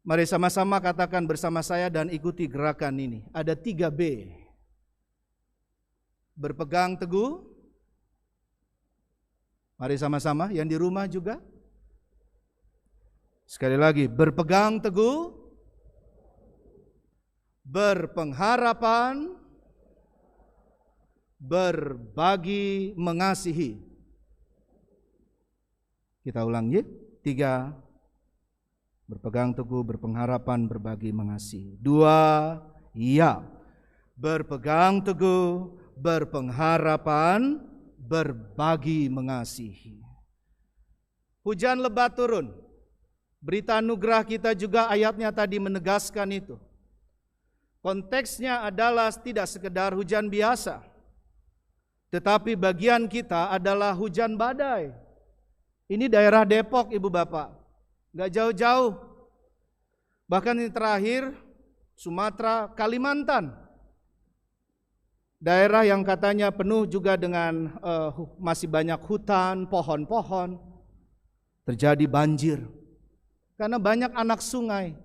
Mari sama-sama katakan bersama saya dan ikuti gerakan ini. Ada 3B. Berpegang teguh. Mari sama-sama, yang di rumah juga. Sekali lagi, berpegang teguh, berpengharapan, berbagi mengasihi. Kita ulang ya. 3, berpegang teguh, berpengharapan, berbagi mengasihi. 2, ya. Berpegang teguh, berpengharapan, berbagi mengasihi. Hujan lebat turun. Berita anugerah kita juga ayatnya tadi menegaskan itu. Konteksnya adalah tidak sekedar hujan biasa, tetapi bagian kita adalah hujan badai. Ini daerah Depok, Ibu Bapak, gak jauh-jauh. Bahkan ini terakhir Sumatera, Kalimantan, daerah yang katanya penuh juga dengan masih banyak hutan, pohon-pohon, terjadi banjir. Karena banyak anak sungai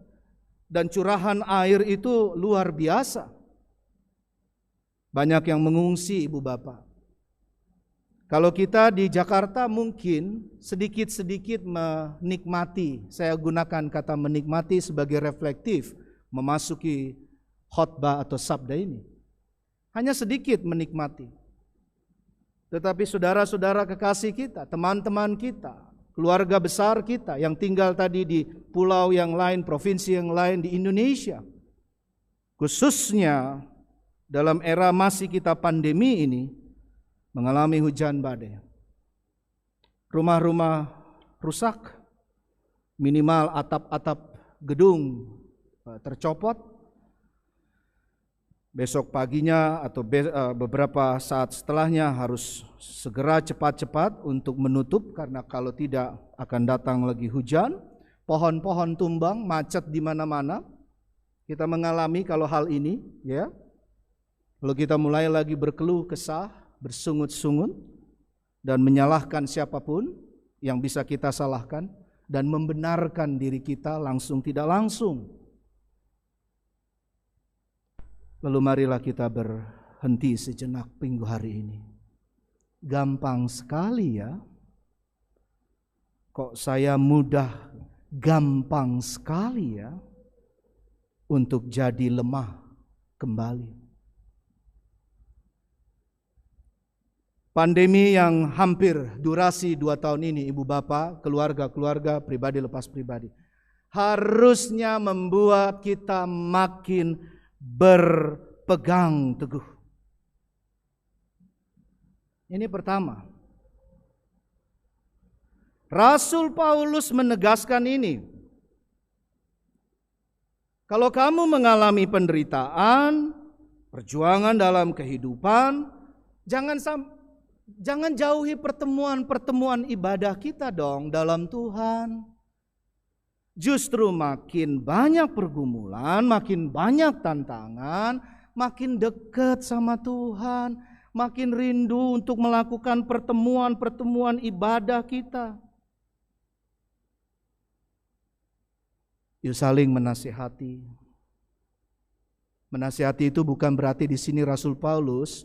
dan curahan air itu luar biasa. Banyak yang mengungsi, Ibu Bapak. Kalau kita di Jakarta mungkin sedikit-sedikit menikmati, saya gunakan kata menikmati sebagai reflektif, memasuki khotbah atau sabda ini. Hanya sedikit menikmati. Tetapi saudara-saudara kekasih kita, teman-teman kita, keluarga besar kita yang tinggal tadi di pulau yang lain, provinsi yang lain di Indonesia, khususnya dalam era masih kita pandemi ini, mengalami hujan badai. Rumah-rumah rusak, minimal atap-atap gedung tercopot. Besok paginya atau beberapa saat setelahnya harus segera cepat-cepat untuk menutup, karena kalau tidak akan datang lagi hujan. Pohon-pohon tumbang, macet di mana-mana. Kita mengalami kalau hal ini, ya. Lalu kita mulai lagi berkeluh kesah, bersungut-sungut, dan menyalahkan siapapun yang bisa kita salahkan, dan membenarkan diri kita langsung tidak langsung. Lalu marilah kita berhenti sejenak minggu hari ini. Gampang sekali ya. Kok saya mudah, gampang sekali ya untuk jadi lemah kembali. Pandemi yang hampir durasi 2 tahun ini, Ibu Bapak, keluarga-keluarga, pribadi lepas pribadi, harusnya membuat kita makin berpegang teguh. Ini pertama. Rasul Paulus menegaskan ini. Kalau kamu mengalami penderitaan, perjuangan dalam kehidupan, jangan jauhi pertemuan-pertemuan ibadah kita dong dalam Tuhan. Justru makin banyak pergumulan, makin banyak tantangan, makin dekat sama Tuhan, makin rindu untuk melakukan pertemuan-pertemuan ibadah kita. Yuk saling menasihati. Menasihati itu bukan berarti di sini Rasul Paulus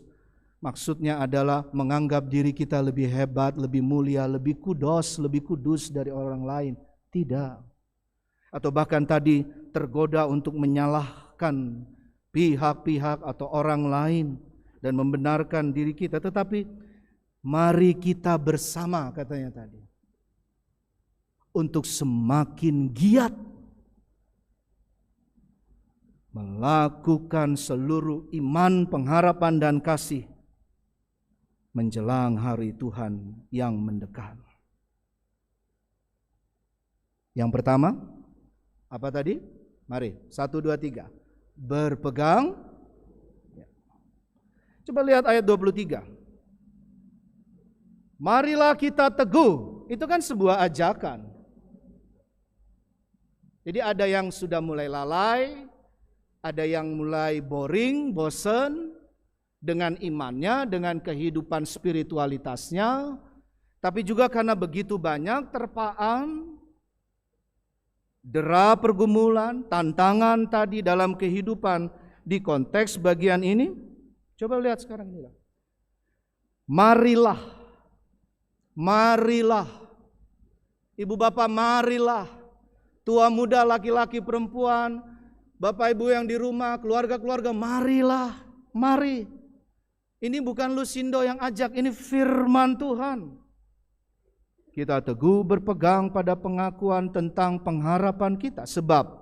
maksudnya adalah menganggap diri kita lebih hebat, lebih mulia, lebih kudus dari orang lain. Tidak. Atau bahkan tadi tergoda untuk menyalahkan pihak-pihak atau orang lain dan membenarkan diri kita. Tetapi mari kita bersama, katanya tadi, untuk semakin giat melakukan seluruh iman, pengharapan, dan kasih menjelang hari Tuhan yang mendekat. Yang pertama, apa tadi? Mari, 1, 2, 3. Berpegang. Coba lihat ayat 23. Marilah kita teguh. Itu kan sebuah ajakan. Jadi ada yang sudah mulai lalai, ada yang mulai boring, bosen dengan imannya, dengan kehidupan spiritualitasnya, tapi juga karena begitu banyak terpaan dera pergumulan, tantangan tadi dalam kehidupan di konteks bagian ini. Coba lihat sekarang ini. Marilah, marilah, ibu bapak marilah, tua muda, laki-laki, perempuan, bapak ibu yang di rumah, keluarga-keluarga, marilah, mari. Ini bukan Lusindo yang ajak, ini firman Tuhan. Kita teguh berpegang pada pengakuan tentang pengharapan kita, sebab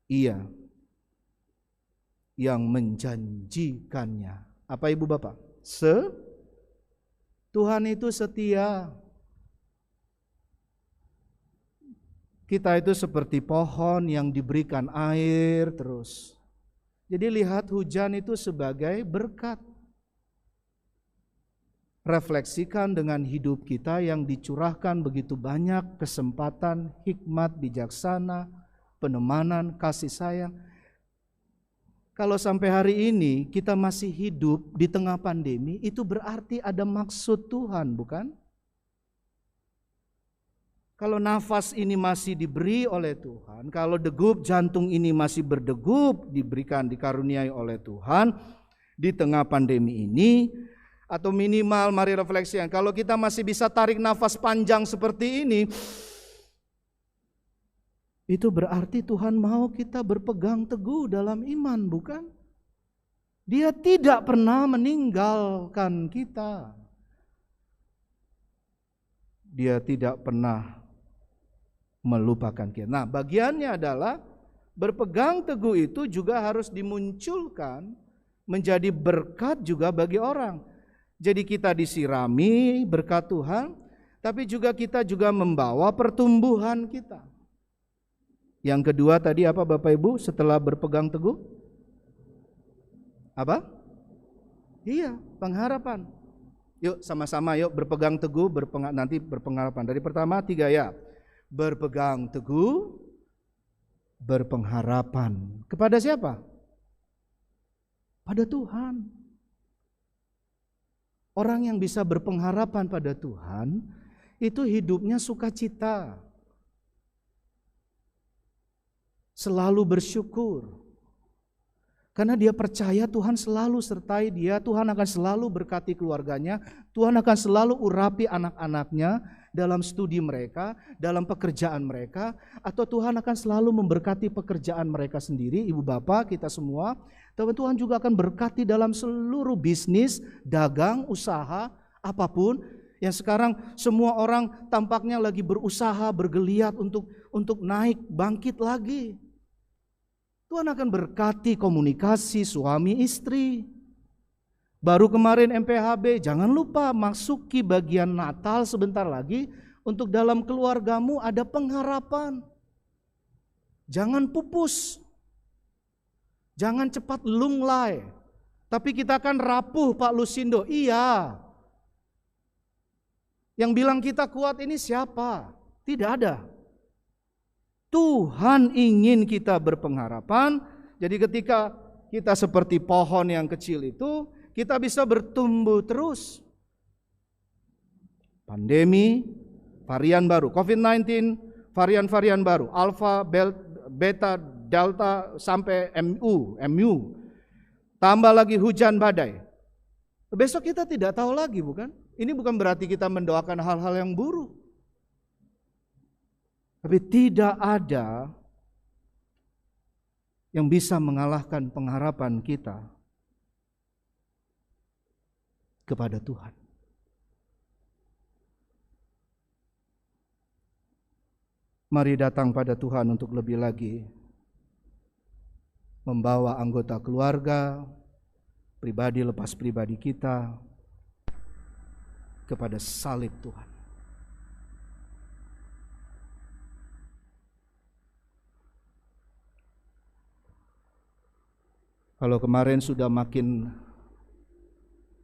Ia yang menjanjikannya. Apa ibu bapak? Tuhan itu setia. Kita itu seperti pohon yang diberikan air terus. Jadi lihat hujan itu sebagai berkat. Refleksikan dengan hidup kita yang dicurahkan begitu banyak kesempatan, hikmat, bijaksana, penemanan, kasih sayang. Kalau sampai hari ini kita masih hidup di tengah pandemi, itu berarti ada maksud Tuhan, bukan? Kalau nafas ini masih diberi oleh Tuhan, kalau degup jantung ini masih berdegup, diberikan, dikaruniai oleh Tuhan di tengah pandemi ini, atau minimal mari refleksikan, kalau kita masih bisa tarik nafas panjang seperti ini, itu berarti Tuhan mau kita berpegang teguh dalam iman, bukan? Dia tidak pernah meninggalkan kita. Dia tidak pernah melupakan kita. Nah, bagiannya adalah berpegang teguh itu juga harus dimunculkan menjadi berkat juga bagi orang. Jadi kita disirami berkat Tuhan, tapi juga kita juga membawa pertumbuhan kita. Yang kedua tadi apa Bapak Ibu setelah berpegang teguh? Apa? Iya, pengharapan. Yuk sama-sama yuk berpegang teguh, nanti berpengharapan. Dari pertama 3 ya. Berpegang teguh, berpengharapan. Kepada siapa? Pada Tuhan. Orang yang bisa berpengharapan pada Tuhan, itu hidupnya sukacita. Selalu bersyukur. Karena dia percaya Tuhan selalu sertai dia, Tuhan akan selalu berkati keluarganya, Tuhan akan selalu urapi anak-anaknya dalam studi mereka, dalam pekerjaan mereka, atau Tuhan akan selalu memberkati pekerjaan mereka sendiri, ibu bapak, kita semua. Tuhan juga akan berkati dalam seluruh bisnis, dagang, usaha, apapun. Yang sekarang semua orang tampaknya lagi berusaha, bergeliat untuk naik, bangkit lagi. Tuhan akan berkati komunikasi suami istri. Baru kemarin MPHB, jangan lupa masuki bagian Natal sebentar lagi. Untuk dalam keluargamu ada pengharapan. Jangan pupus. Jangan cepat lunglai. Tapi kita akan rapuh Pak Lusindo. Iya. Yang bilang kita kuat ini siapa? Tidak ada. Tuhan ingin kita berpengharapan. Jadi ketika kita seperti pohon yang kecil itu, kita bisa bertumbuh terus. Pandemi, varian baru, COVID-19, varian-varian baru, Alpha, Beta, Delta, sampai MU. Tambah lagi hujan badai. Besok kita tidak tahu lagi, bukan? Ini bukan berarti kita mendoakan hal-hal yang buruk. Tapi tidak ada yang bisa mengalahkan pengharapan kita kepada Tuhan. Mari datang pada Tuhan untuk lebih lagi membawa anggota keluarga, pribadi lepas pribadi kita kepada salib Tuhan. Kalau kemarin sudah makin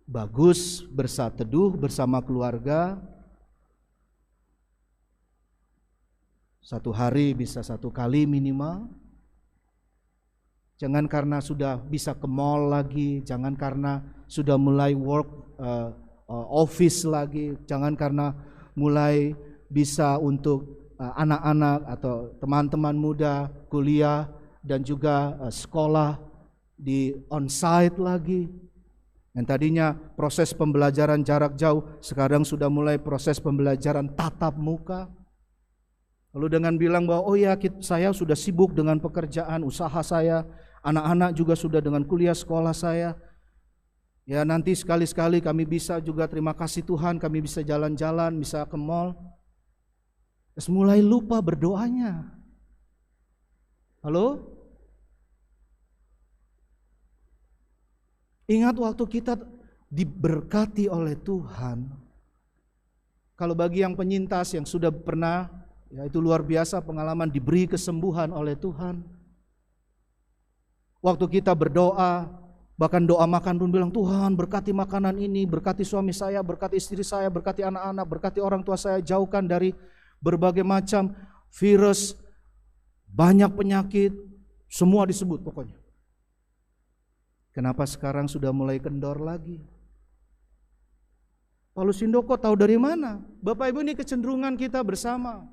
bagus bersaat teduh bersama keluarga, satu hari bisa 1 kali minimal. Jangan karena sudah bisa ke mall lagi, jangan karena sudah mulai office lagi, jangan karena mulai bisa untuk anak-anak atau teman-teman muda kuliah dan juga sekolah di onsite lagi. Yang tadinya proses pembelajaran jarak jauh, sekarang sudah mulai proses pembelajaran tatap muka. Lalu dengan bilang bahwa oh ya saya sudah sibuk dengan pekerjaan, usaha saya, anak-anak juga sudah dengan kuliah sekolah saya. Ya nanti sekali-sekali kami bisa juga terima kasih Tuhan, kami bisa jalan-jalan, bisa ke mall. Terus mulai lupa berdoanya. Halo? Ingat waktu kita diberkati oleh Tuhan. Kalau bagi yang penyintas yang sudah pernah, ya itu luar biasa pengalaman diberi kesembuhan oleh Tuhan. Waktu kita berdoa, bahkan doa makan pun bilang, Tuhan berkati makanan ini, berkati suami saya, berkati istri saya, berkati anak-anak, berkati orang tua saya, jauhkan dari berbagai macam virus, banyak penyakit, semua disebut pokoknya. Kenapa sekarang sudah mulai kendor lagi? Paulus Indoko tahu dari mana? Bapak Ibu, ini kecenderungan kita bersama.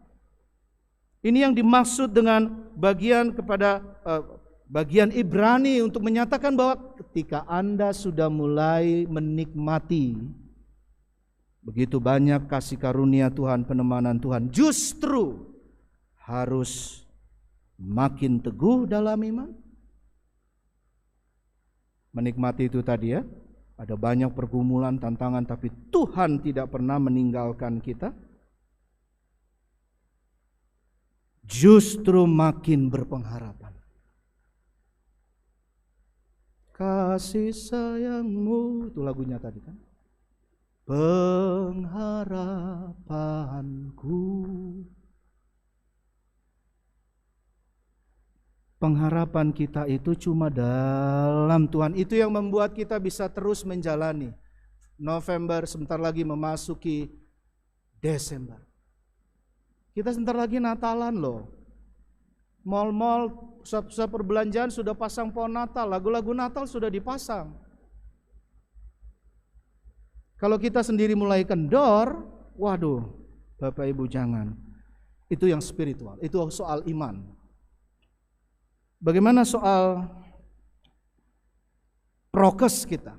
Ini yang dimaksud dengan bagian Ibrani untuk menyatakan bahwa ketika Anda sudah mulai menikmati begitu banyak kasih karunia Tuhan, penemanan Tuhan, justru harus makin teguh dalam iman. Menikmati itu tadi ya, ada banyak pergumulan, tantangan, tapi Tuhan tidak pernah meninggalkan kita. Justru makin berpengharapan. Kasih sayangmu, itu lagunya tadi kan. Pengharapanku. Pengharapan kita itu cuma dalam Tuhan. Itu yang membuat kita bisa terus menjalani. November sebentar lagi memasuki Desember. Kita sebentar lagi Natalan loh. Mal-mal, pusat-pusat perbelanjaan sudah pasang pohon Natal. Lagu-lagu Natal sudah dipasang. Kalau kita sendiri mulai kendor, waduh, Bapak Ibu jangan. Itu yang spiritual, itu soal iman. Bagaimana soal prokes kita?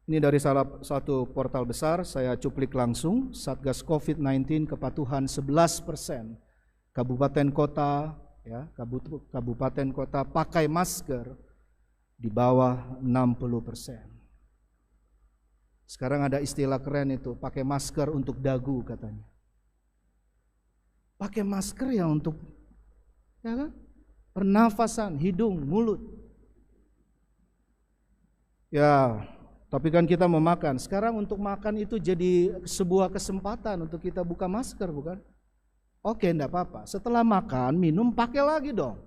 Ini dari salah satu portal besar, saya cuplik langsung, Satgas COVID-19 kepatuhan 11%. Kabupaten kota, ya, kabupaten kota pakai masker di bawah 60%. Sekarang ada istilah keren itu, pakai masker untuk dagu katanya. Pakai masker ya untuk, ya kan? Pernafasan, hidung, mulut. Ya, tapi kan kita mau makan. Sekarang untuk makan itu jadi sebuah kesempatan untuk kita buka masker, bukan? Oke, enggak apa-apa. Setelah makan, minum, pakai lagi dong.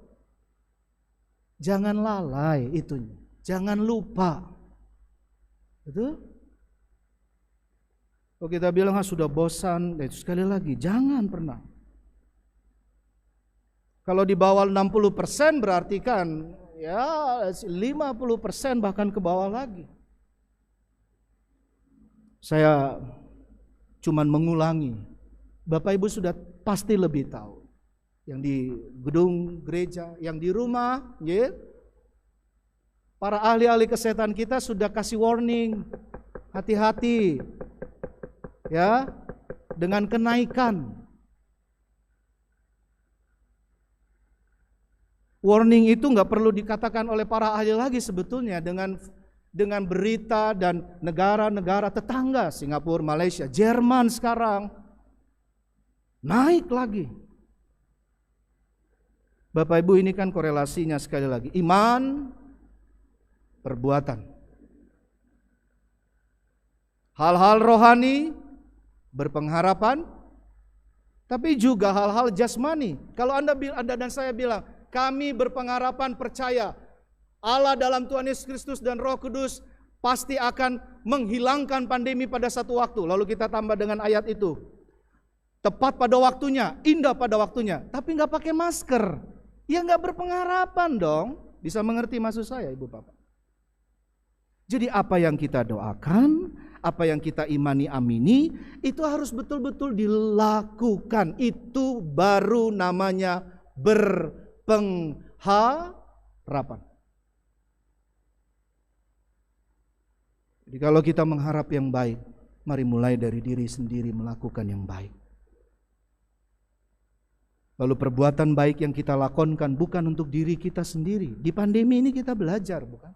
Jangan lalai itunya. Jangan lupa. Betul? Kalau kita bilang sudah bosan, itu sekali lagi, jangan pernah. Kalau di bawah 60% berarti kan ya 50% bahkan ke bawah lagi. Saya cuman mengulangi. Bapak Ibu sudah pasti lebih tahu. Yang di gedung gereja, yang di rumah, ya. Para ahli-ahli kesehatan kita sudah kasih warning. Hati-hati. Ya, dengan kenaikan. Warning itu nggak perlu dikatakan oleh para ahli lagi sebetulnya dengan berita dan negara-negara tetangga, Singapura, Malaysia, Jerman sekarang naik lagi. Bapak Ibu, ini kan korelasinya sekali lagi, iman, perbuatan. Hal-hal rohani, berpengharapan, tapi juga hal-hal jasmani. Kalau Anda dan saya bilang, kami berpengharapan percaya Allah dalam Tuhan Yesus Kristus dan Roh Kudus pasti akan menghilangkan pandemi pada satu waktu. Lalu kita tambah dengan ayat itu. Tepat pada waktunya, indah pada waktunya, tapi nggak pakai masker. Ya nggak berpengharapan dong. Bisa mengerti maksud saya, Ibu Bapak? Jadi apa yang kita doakan, apa yang kita imani amini, itu harus betul-betul dilakukan. Itu baru namanya berpengharapan. Jadi kalau kita mengharap yang baik, mari mulai dari diri sendiri melakukan yang baik. Lalu perbuatan baik yang kita lakukan bukan untuk diri kita sendiri. Di pandemi ini kita belajar, bukan?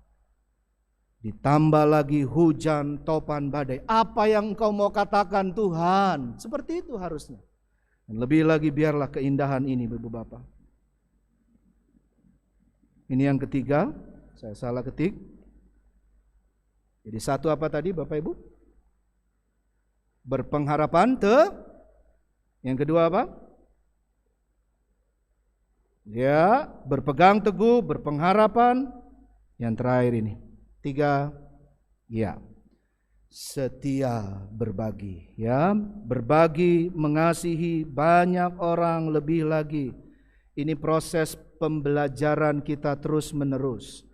Ditambah lagi hujan, topan, badai. Apa yang engkau mau katakan Tuhan? Seperti itu harusnya. Dan lebih lagi biarlah keindahan ini, Ibu Bapak. Ini yang ketiga, saya salah ketik. Jadi satu apa tadi Bapak Ibu? Berpengharapan. Yang kedua apa? Ya, berpegang teguh, berpengharapan. Yang terakhir ini. 3, ya, setia berbagi. Ya, berbagi, mengasihi banyak orang lebih lagi. Ini proses pembelajaran kita terus menerus.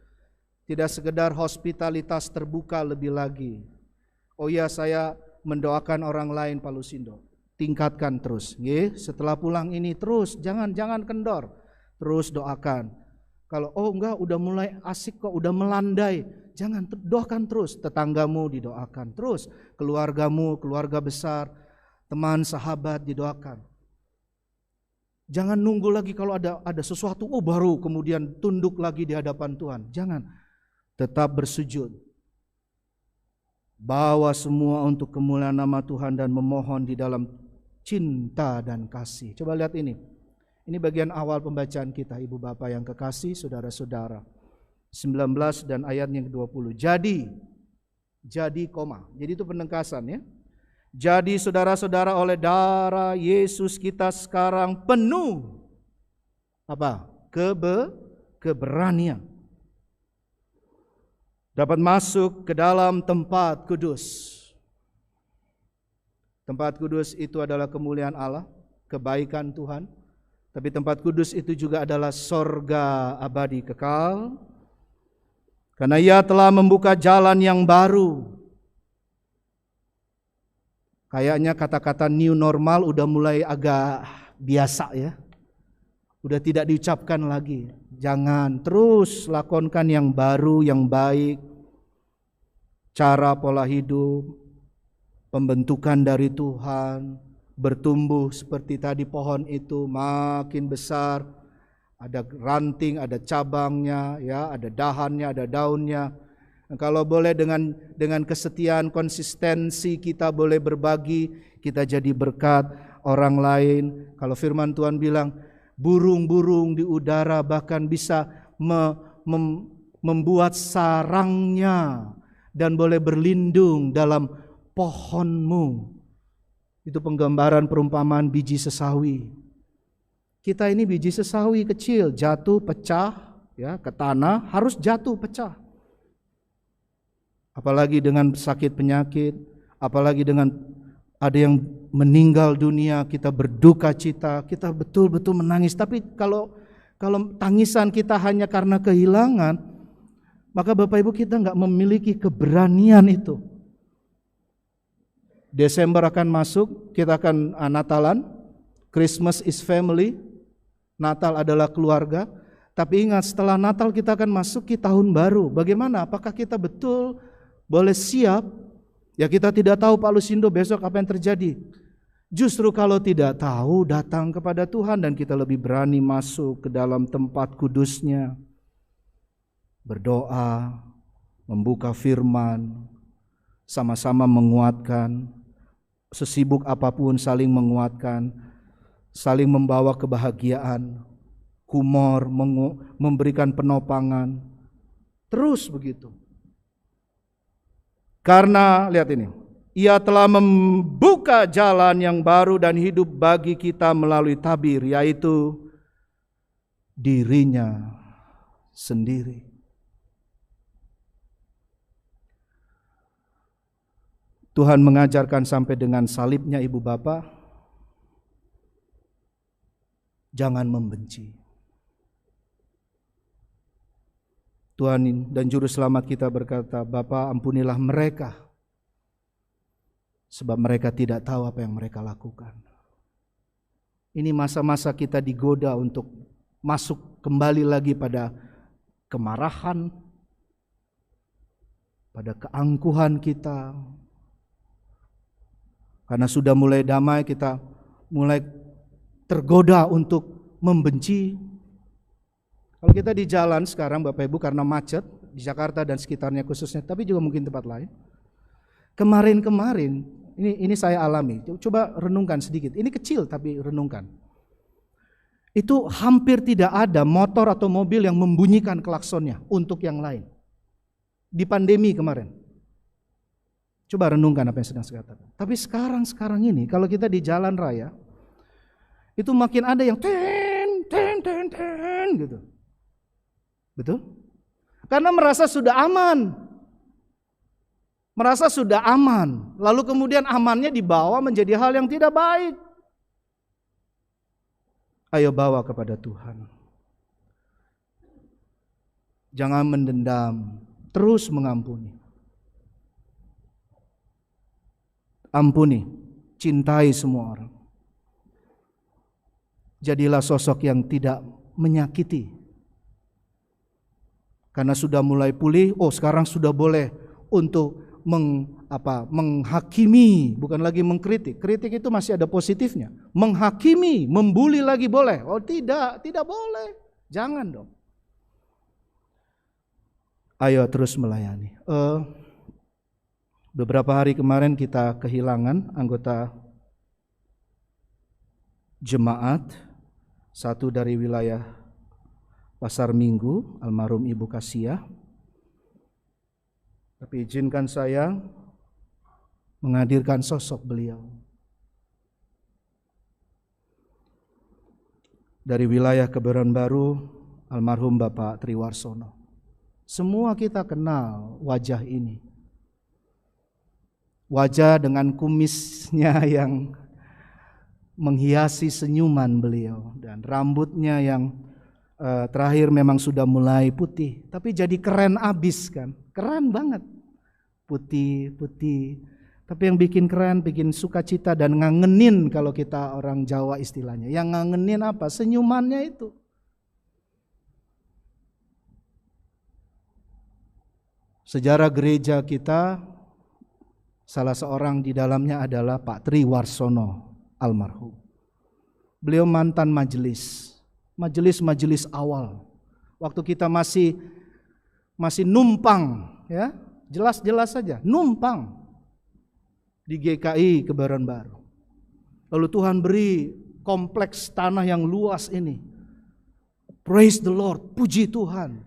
Tidak sekedar hospitalitas terbuka lebih lagi. Oh ya, saya mendoakan orang lain Pak Lusindo. Tingkatkan terus. Setelah pulang ini terus, jangan kendor. Terus doakan. Kalau enggak udah mulai asik kok, udah melandai, jangan, doakan terus. Tetanggamu didoakan terus, keluargamu, keluarga besar, teman, sahabat didoakan. Jangan nunggu lagi kalau ada sesuatu baru kemudian tunduk lagi di hadapan Tuhan. Jangan. Tetap bersujud. Bawa semua untuk kemuliaan nama Tuhan dan memohon di dalam cinta dan kasih. Coba lihat ini. Ini bagian awal pembacaan kita, Ibu Bapak yang kekasih, saudara-saudara. 19 dan ayat yang ke-20. Jadi, koma. Jadi itu penengkasan ya. Jadi saudara-saudara oleh darah Yesus kita sekarang penuh apa? Keberanian. Dapat masuk ke dalam tempat kudus. Tempat kudus itu adalah kemuliaan Allah, kebaikan Tuhan. Tapi tempat kudus itu juga adalah sorga abadi kekal. Karena Ia telah membuka jalan yang baru. Kayaknya kata-kata new normal udah mulai agak biasa ya. Udah tidak diucapkan lagi. Jangan, terus lakukan yang baru, yang baik. Cara pola hidup, pembentukan dari Tuhan, bertumbuh seperti tadi pohon itu makin besar, ada ranting, ada cabangnya, ya, ada dahannya, ada daunnya. Dan kalau boleh dengan kesetiaan, konsistensi kita boleh berbagi, kita jadi berkat orang lain. Kalau firman Tuhan bilang burung-burung di udara bahkan bisa membuat sarangnya dan boleh berlindung dalam pohonmu. Itu penggambaran perumpamaan biji sesawi. Kita ini biji sesawi kecil, jatuh, pecah, ya, ke tanah, harus jatuh, pecah. Apalagi dengan sakit penyakit, apalagi dengan ada yang meninggal dunia, kita berduka cita, kita betul-betul menangis. Tapi kalau tangisan kita hanya karena kehilangan, maka Bapak Ibu kita nggak memiliki keberanian itu. Desember akan masuk, kita akan Natalan, Christmas is family, Natal adalah keluarga. Tapi ingat, setelah Natal kita akan masuk ke tahun baru. Bagaimana? Apakah kita betul boleh siap? Ya, kita tidak tahu Pak Lusindo besok apa yang terjadi. Justru kalau tidak tahu, datang kepada Tuhan dan kita lebih berani masuk ke dalam tempat kudusnya. Berdoa, membuka firman, sama-sama menguatkan, sesibuk apapun saling menguatkan, saling membawa kebahagiaan, humor, memberikan penopangan, terus begitu. Karena lihat ini, Ia telah membuka jalan yang baru dan hidup bagi kita melalui tabir, yaitu dirinya sendiri. Tuhan mengajarkan sampai dengan salibnya Ibu Bapak, jangan membenci. Tuhan dan Juru Selamat kita berkata, Bapa ampunilah mereka, sebab mereka tidak tahu apa yang mereka lakukan. Ini masa-masa kita digoda untuk masuk kembali lagi pada kemarahan, pada keangkuhan kita. Karena sudah mulai damai, kita mulai tergoda untuk membenci. Kalau kita di jalan sekarang Bapak Ibu, karena macet di Jakarta dan sekitarnya khususnya, tapi juga mungkin tempat lain. Kemarin, ini saya alami. Coba renungkan sedikit. Ini kecil tapi renungkan. Itu hampir tidak ada motor atau mobil yang membunyikan klaksonnya untuk yang lain. Di pandemi kemarin. Coba renungkan apa yang sedang saya katakan. Tapi sekarang ini kalau kita di jalan raya, itu makin ada yang ten gitu. Betul? Karena merasa sudah aman. Merasa sudah aman. Lalu kemudian amannya dibawa menjadi hal yang tidak baik. Ayo bawa kepada Tuhan. Jangan mendendam, terus mengampuni. Ampuni, cintai semua orang. Jadilah sosok yang tidak menyakiti. Karena sudah mulai pulih, sekarang sudah boleh untuk menghakimi, bukan lagi mengkritik. Kritik itu masih ada positifnya. Menghakimi, membuli lagi boleh. Tidak boleh. Jangan dong. Ayo terus melayani. Beberapa hari kemarin kita kehilangan anggota jemaat, satu dari wilayah Pasar Minggu, almarhum Ibu Kasia. Tapi izinkan saya menghadirkan sosok beliau. Dari wilayah Kebayoran Baru, almarhum Bapak Triwarsono. Semua kita kenal wajah ini. Wajah dengan kumisnya yang menghiasi senyuman beliau. Dan rambutnya yang terakhir memang sudah mulai putih. Tapi jadi keren abis kan. Keren banget. Putih. Tapi yang bikin keren, bikin sukacita dan ngangenin kalau kita orang Jawa istilahnya. Yang ngangenin apa? Senyumannya itu. Sejarah gereja kita, salah seorang di dalamnya adalah Pak Triwarsono almarhum. Beliau mantan majelis awal. Waktu kita masih numpang, ya, jelas-jelas saja, numpang di GKI Kebayoran Baru. Lalu Tuhan beri kompleks tanah yang luas ini. Praise the Lord, puji Tuhan.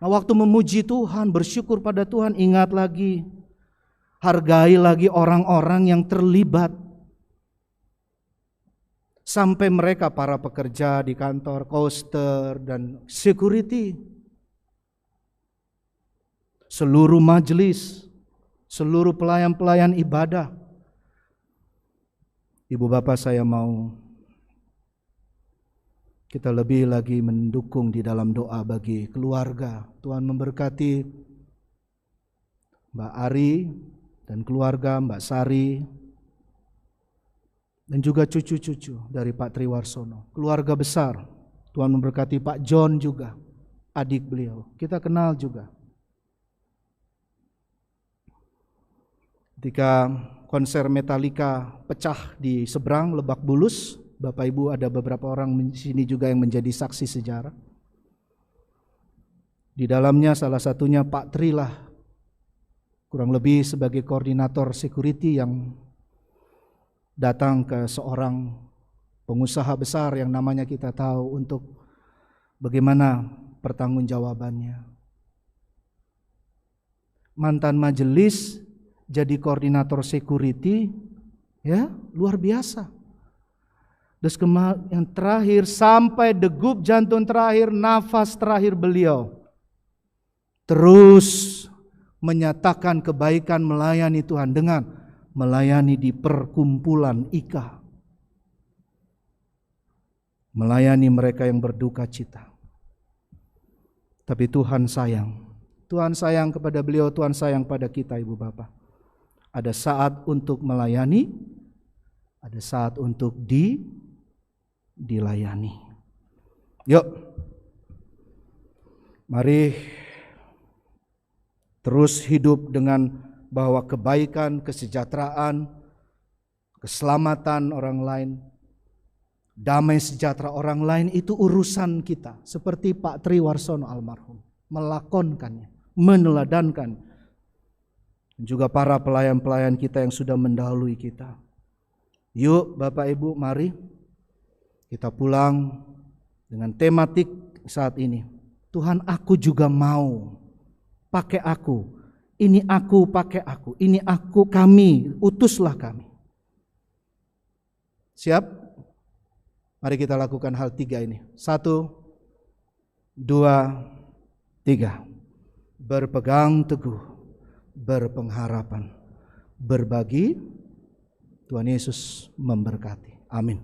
Nah, waktu memuji Tuhan, bersyukur pada Tuhan, ingat lagi, hargai lagi orang-orang yang terlibat. Sampai mereka para pekerja di kantor, koster dan security. Seluruh majelis, seluruh pelayan-pelayan ibadah. Ibu bapak saya mau kita lebih lagi mendukung di dalam doa bagi keluarga. Tuhan memberkati Mbak Ari dan keluarga, Mbak Sari, dan juga cucu-cucu dari Pak Triwarsono. Keluarga besar, Tuhan memberkati Pak John juga, adik beliau. Kita kenal juga. Ketika konser Metallica pecah di seberang Lebak Bulus, Bapak Ibu ada beberapa orang di sini juga yang menjadi saksi sejarah. Di dalamnya salah satunya Pak Tri lah, kurang lebih sebagai koordinator security yang datang ke seorang pengusaha besar yang namanya kita tahu untuk bagaimana pertanggungjawabannya. Mantan majelis jadi koordinator security, ya luar biasa. Terus yang terakhir sampai degup jantung terakhir, nafas terakhir beliau terus menyatakan kebaikan melayani Tuhan dengan melayani di perkumpulan IKA. Melayani mereka yang berduka cita. Tapi Tuhan sayang. Tuhan sayang kepada beliau, Tuhan sayang pada kita Ibu Bapak. Ada saat untuk melayani, ada saat untuk dilayani. Yuk, mari terus hidup dengan bahwa kebaikan, kesejahteraan, keselamatan orang lain, damai sejahtera orang lain itu urusan kita. Seperti Pak Triwarsono almarhum melakonkannya, meneladankan. Juga para pelayan-pelayan kita yang sudah mendahului kita. Yuk Bapak Ibu, mari kita pulang dengan tematik saat ini. Tuhan, aku juga mau, pakai aku. Ini aku, pakai aku. Ini aku, kami, utuslah kami. Siap? Mari kita lakukan hal 3 ini. 1, 2, 3. Berpegang teguh, berpengharapan, berbagi. Tuhan Yesus memberkati. Amin.